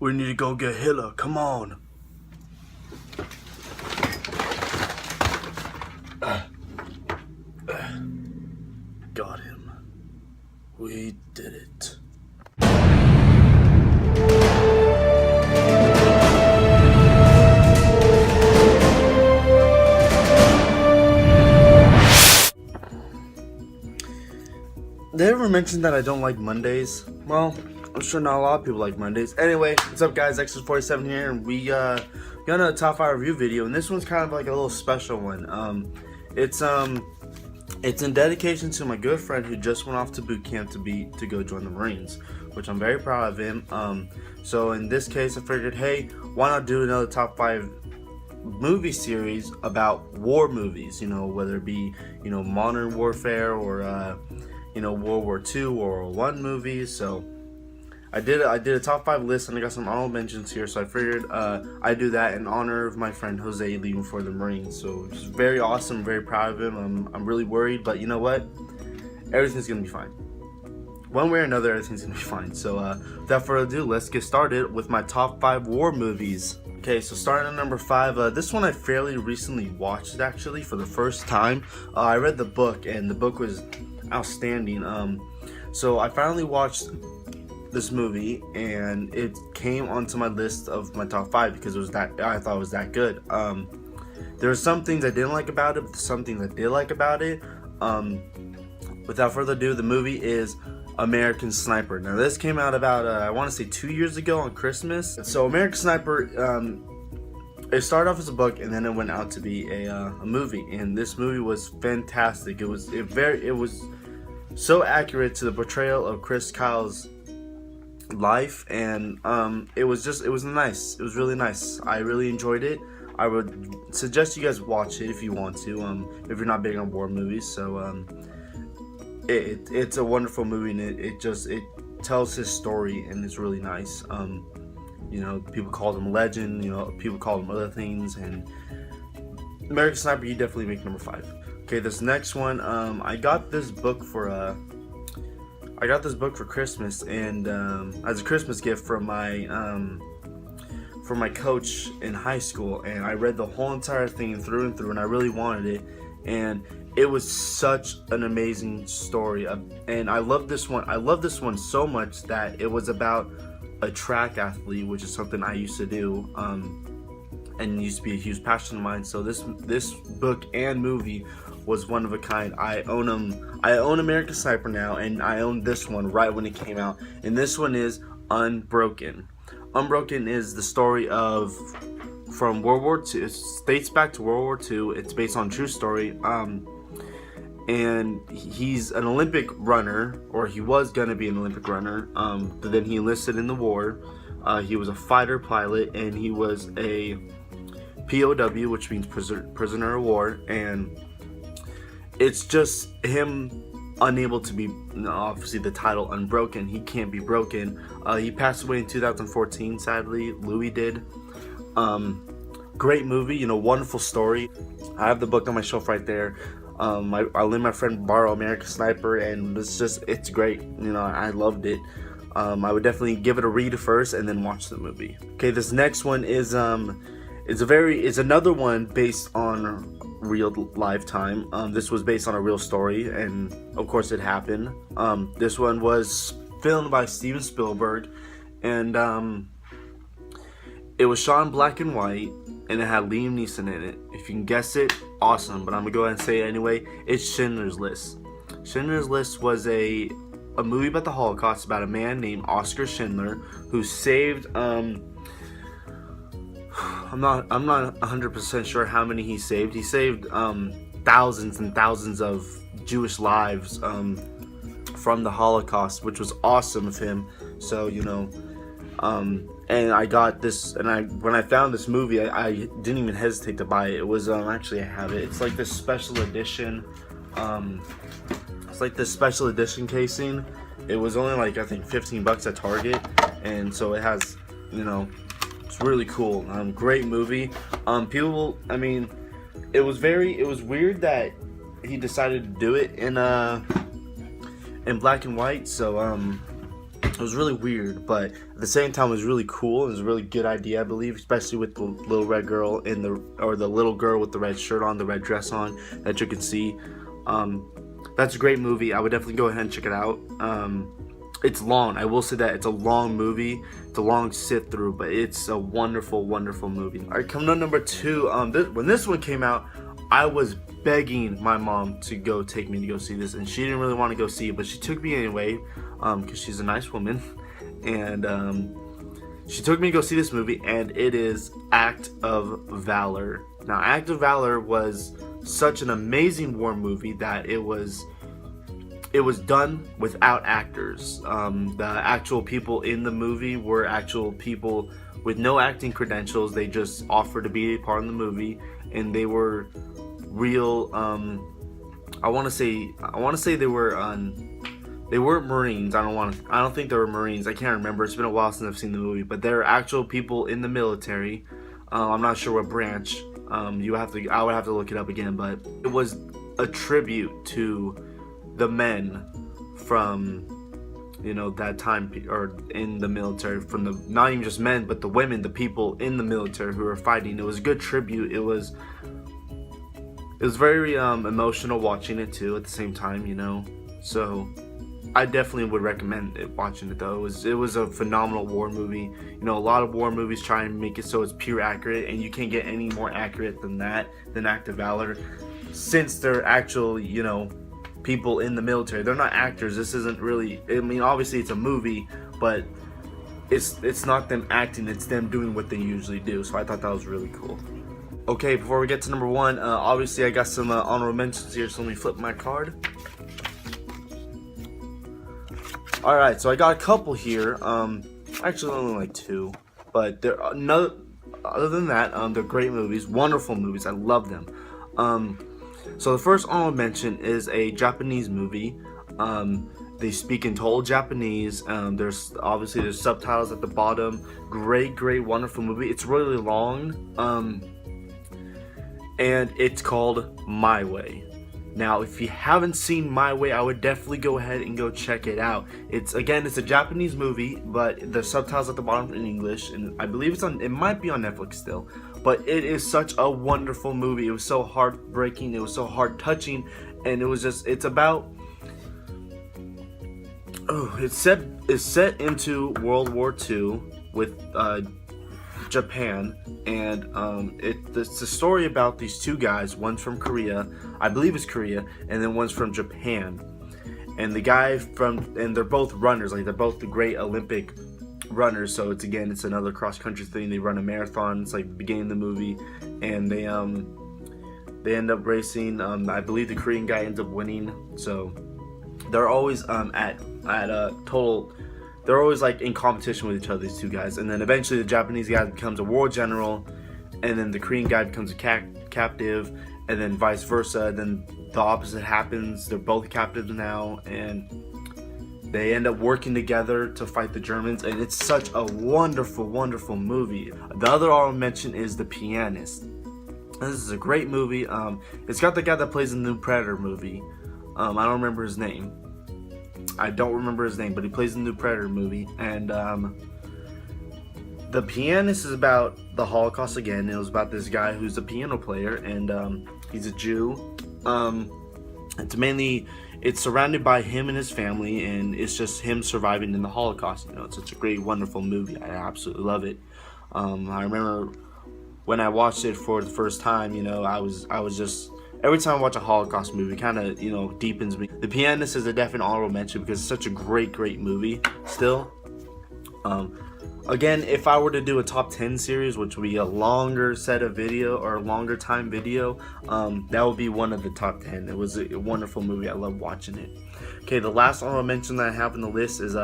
We need to go get Hitler. Come on. Got him. We did it. Did I ever mention that I don't like Mondays? Well, I'm sure not a lot of people like Mondays. Anyway, what's up guys, X's47 here, and we got a top 5 review video, and this one's kind of like a little special one. It's in dedication to my good friend who just went off to boot camp to go join the Marines, which I'm very proud of him. So in this case, I figured, hey, why not do another top 5 movie series about war movies? You know, whether it be modern warfare or World War II or World War I movies. So I did a top 5 list, and I got some honorable mentions here. So I figured I'd do that in honor of my friend Jose leaving for the Marines. So it's very awesome, very proud of him. I'm really worried, but you know what? Everything's gonna be fine. One way or another, everything's gonna be fine. So without further ado, let's get started with my top 5 war movies. Okay, so starting at number 5, this one I fairly recently watched actually for the first time. I read the book, and the book was outstanding. So I finally watched this movie, and it came onto my list of my top 5 because I thought it was that good. There were some things I didn't like about it, but some things I did like about it. Without further ado, the movie is American Sniper. Now this came out about I want to say 2 years ago on Christmas. So American Sniper, it started off as a book, and then it went out to be a movie, and this movie was fantastic. It was so accurate to the portrayal of Chris Kyle's life, and it was nice. It was really nice. I really enjoyed it. I would suggest you guys watch it if you want to, if you're not big on war movies. So it's a wonderful movie, and it tells his story, and it's really nice. People call him legend, people call him other things, and American Sniper, you definitely make number 5. Okay, this next one, I got this book for Christmas, and as a Christmas gift from my coach in high school, and I read the whole entire thing through and through, and I really wanted it, and it was such an amazing story, and I love this one. I love this one so much that it was about a track athlete, which is something I used to do, and used to be a huge passion of mine. So this book and movie was one of a kind. I own them. I own American Sniper now, and I own this one right when it came out. And this one is Unbroken. Unbroken is the story from World War II. It dates back to World War II. It's based on a true story. And he's an Olympic runner, or he was gonna be an Olympic runner. But then he enlisted in the war. He was a fighter pilot, and he was a POW, which means prisoner of war. And it's just him unable to be, obviously the title Unbroken, he can't be broken. He passed away in 2014, sadly. Louis did. Great movie, wonderful story. I have the book on my shelf right there. I let my friend borrow American Sniper, and it's great. I loved it. I would definitely give it a read first and then watch the movie. Okay, this next one is it's another one based on real lifetime. This was based on a real story, and of course it happened. This one was filmed by Steven Spielberg, and it was shot in black and white, and it had Liam Neeson in it. If you can guess it, awesome, but I'm gonna go ahead and say it anyway. It's Schindler's List. Schindler's List was a movie about the Holocaust, about a man named Oskar Schindler who saved I'm not 100% sure how many he saved. He saved thousands and thousands of Jewish lives from the Holocaust, which was awesome of him. So and I got this, and when I found this movie, I didn't even hesitate to buy it. It was actually, I have it. It's like this special edition. It's like this special edition casing. It was only like, I think, $15 at Target, and so it has, it's really cool. Great movie. It was weird that he decided to do it in black and white. So It was really weird, but at the same time, it was really cool. It was a really good idea, I believe, especially with the little red girl the little girl with the red shirt on, the red dress on that you can see. That's a great movie. I would definitely go ahead and check it out. It's long. I will say that it's a long movie. It's a long sit through, but it's a wonderful, wonderful movie. All right, coming on number 2. When this one came out, I was begging my mom to take me to go see this, and she didn't really want to go see it, but she took me anyway, because she's a nice woman, and she took me to go see this movie, and it is Act of Valor. Now, Act of Valor was such an amazing war movie that it was done without actors. The actual people in the movie were actual people with no acting credentials. They just offered to be a part of the movie, and they were real. I want to say they weren't Marines. I don't think they were Marines. I can't remember. It's been a while since I've seen the movie, but they're actual people in the military. I'm not sure what branch. I would have to look it up again, but it was a tribute to the men from, that time, or in the military, from the, not even just men, but the women, the people in the military who were fighting. It was a good tribute. It was very emotional watching it too at the same time, so I definitely would recommend watching it though. It was a phenomenal war movie. A lot of war movies try and make it so it's pure accurate, and you can't get any more accurate than Act of Valor, since they're actual, people in the military. They're not actors. This isn't really, obviously it's a movie, but it's not them acting, it's them doing what they usually do. So I thought that was really cool. Okay, before we get to number 1, obviously I got some honorable mentions here, so let me flip my card. Alright, so I got a couple here, actually only like 2, but other than that, they're great movies, wonderful movies, I love them. So the first honorable mention is a Japanese movie. They speak in total Japanese. There's subtitles at the bottom. Great, wonderful movie. It's really long, and it's called My Way. Now, if you haven't seen My Way, I would definitely go ahead and go check it out. It's a Japanese movie, but the subtitles at the bottom in English, and I believe it might be on Netflix still. But it is such a wonderful movie. It was so heartbreaking. It was so heart touching, and it's about. It's set into World War II with Japan, and it's a story about these 2 guys. One's from Korea, I believe it's Korea, and then one's from Japan. And and they're both runners. Like, they're both the great Olympic runners. So it's another cross country thing. They run a marathon. It's like the beginning of the movie, and they end up racing. I believe the Korean guy ends up winning. So they're always they're always like in competition with each other, these 2 guys. And then eventually the Japanese guy becomes a war general, and then the Korean guy becomes a captive, and then vice versa. Then the opposite happens. They're both captives now, and they end up working together to fight the Germans, and it's such a wonderful, wonderful movie. The other I'll mention is The Pianist. This is a great movie. It's got the guy that plays in the new Predator movie. I don't remember his name. But he plays in the new Predator movie. And The Pianist is about the Holocaust again. It was about this guy who's a piano player, and he's a Jew. It's surrounded by him and his family, and it's just him surviving in the Holocaust. It's such a great, wonderful movie. I absolutely love it. I remember when I watched it for the first time, I was just, every time I watch a Holocaust movie, it kind of, deepens me. The Pianist is a definite honorable mention because it's such a great, movie still. Again, if I were to do a top 10 series, which would be a longer set of video or a longer time video, that would be one of the top 10. It was a wonderful movie. I love watching it. Okay, the last honorable mention that I have on the list is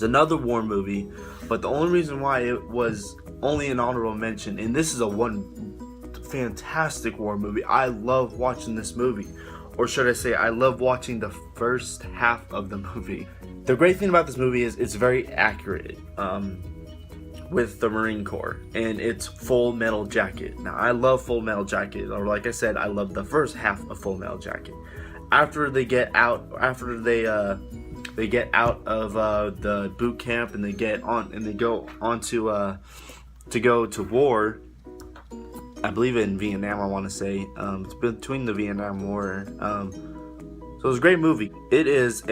another war movie, but the only reason why it was only an honorable mention, and this is a fantastic war movie. I love watching this movie, or should I say, I love watching the first half of the movie. The great thing about this movie is it's very accurate with the Marine Corps, and it's Full Metal Jacket. Now, I love Full Metal Jacket, or like I said, I love the first half of Full Metal Jacket. After they get out, after they they get out of the boot camp and they go on to go to war. I believe in Vietnam, I want to say. It's between the Vietnam War. So it was a great movie. It is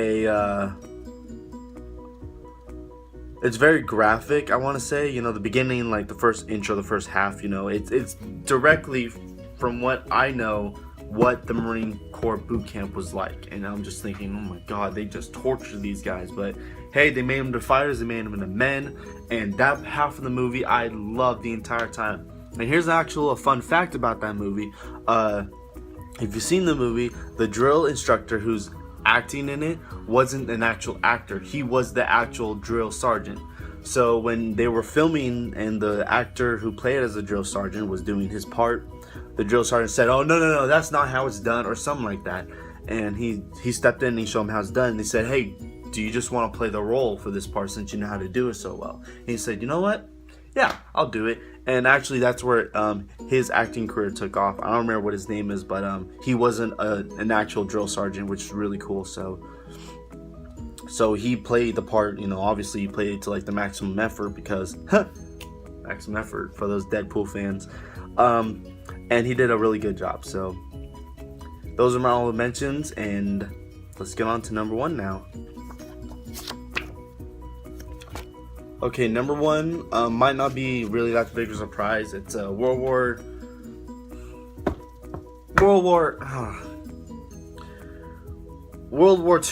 it's very graphic, I want to say. You know, the beginning, like the first intro, the first half, you know, it's directly from what I know what the Marine Corps boot camp was like. And I'm just thinking, oh my god, they just tortured these guys. But hey, they made them into fighters, they made them into men. And that half of the movie I loved the entire time. And here's actual a fun fact about that movie. If you've seen the movie, the drill instructor who's acting in it wasn't an actual actor. He was the actual drill sergeant. So when they were filming and the actor who played as a drill sergeant was doing his part, the drill sergeant said, "Oh, no, that's not how it's done," or something like that. And he stepped in and he showed him how it's done. And they said, "Hey, do you just want to play the role for this part since you know how to do it so well?" And he said, "You know what? Yeah, I'll do it." And actually, that's where his acting career took off. I don't remember what his name is, but he wasn't an actual drill sergeant, which is really cool. So he played the part. You know, obviously he played it to like the maximum effort because maximum effort for those Deadpool fans. And he did a really good job. So those are my all the mentions, and let's get on to number one now. Okay, number one might not be really that big of a surprise. It's a World War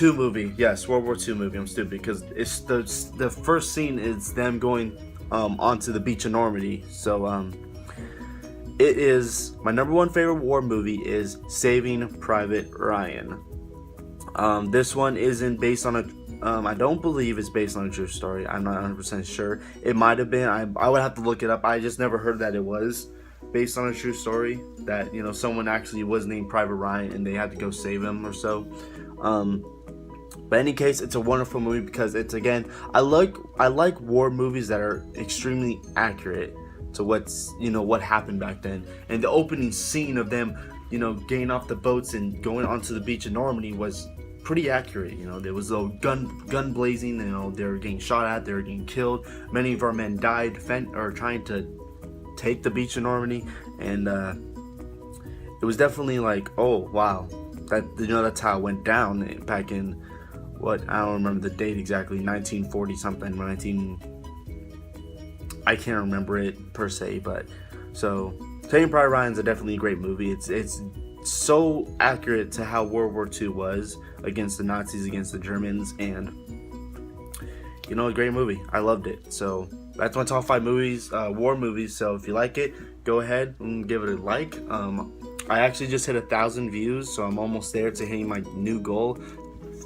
II movie. Yes, World War II movie. I'm stupid because it's the first scene is them going onto the beach of Normandy. So it is my number one favorite war movie is Saving Private Ryan. This one isn't based on a I don't believe it's based on a true story. I'm not 100% sure. It might have been. I would have to look it up. I just never heard that it was based on a true story. That, you know, someone actually was named Private Ryan and they had to go save him or so. But in any case, it's a wonderful movie because it's, again, I like war movies that are extremely accurate to what happened back then. And the opening scene of them, you know, getting off the boats and going onto the beach of Normandy was pretty accurate. You know, there was a gun blazing. You know, they were getting shot at, they were getting killed. Many of our men died trying to take the beach of Normandy, and it was definitely like, oh wow, that's how it went down back in I don't remember the date exactly, 1940 something, I can't remember it per se, but so Saving Private Ryan's definitely a great movie. It's so accurate to how World War II was against the Nazis, against the Germans, and you know, a great movie. I loved it. So that's my top 5 movies, war movies. So if you like it, go ahead and give it a like. I actually just hit 1,000 views, so I'm almost there to hitting my new goal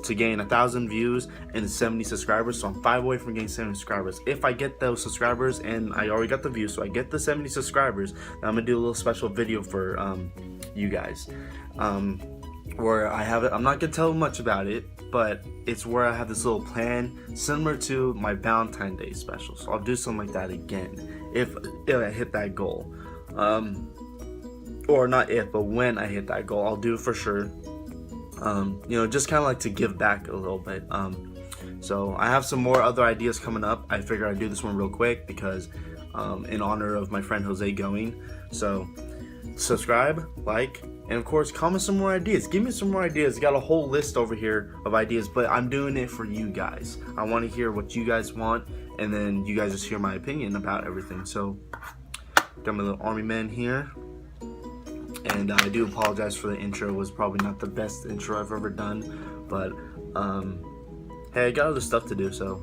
to gain 1,000 views and 70 subscribers. So I'm 5 away from getting 70 subscribers. If I get those subscribers, and I already got the views, so I get the 70 subscribers, then I'm gonna do a little special video for you guys, where I have it. I'm not gonna tell much about it, but it's where I have this little plan similar to my Valentine's Day special. So I'll do something like that again if I hit that goal, or not if, but when I hit that goal, I'll do it for sure. You know, just kind of like to give back a little bit. So I have some more other ideas coming up. I figured I'd do this one real quick because in honor of my friend Jose going. So subscribe, like, and of course comment some more ideas. Give me some more ideas. I got a whole list over here of ideas, but I'm doing it for you guys. I want to hear what you guys want, and then you guys just hear my opinion about everything. So got my little army man here. And I do apologize for the intro. It was probably not the best intro I've ever done, but hey, I got other stuff to do, so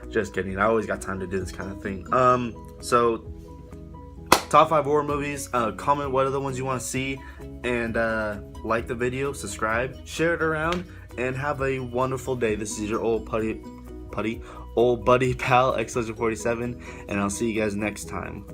just kidding. I always got time to do this kind of thing. So top 5 horror movies. Comment what other ones you want to see, and like the video, subscribe, share it around, and have a wonderful day. This is your old buddy pal X47, and I'll see you guys next time.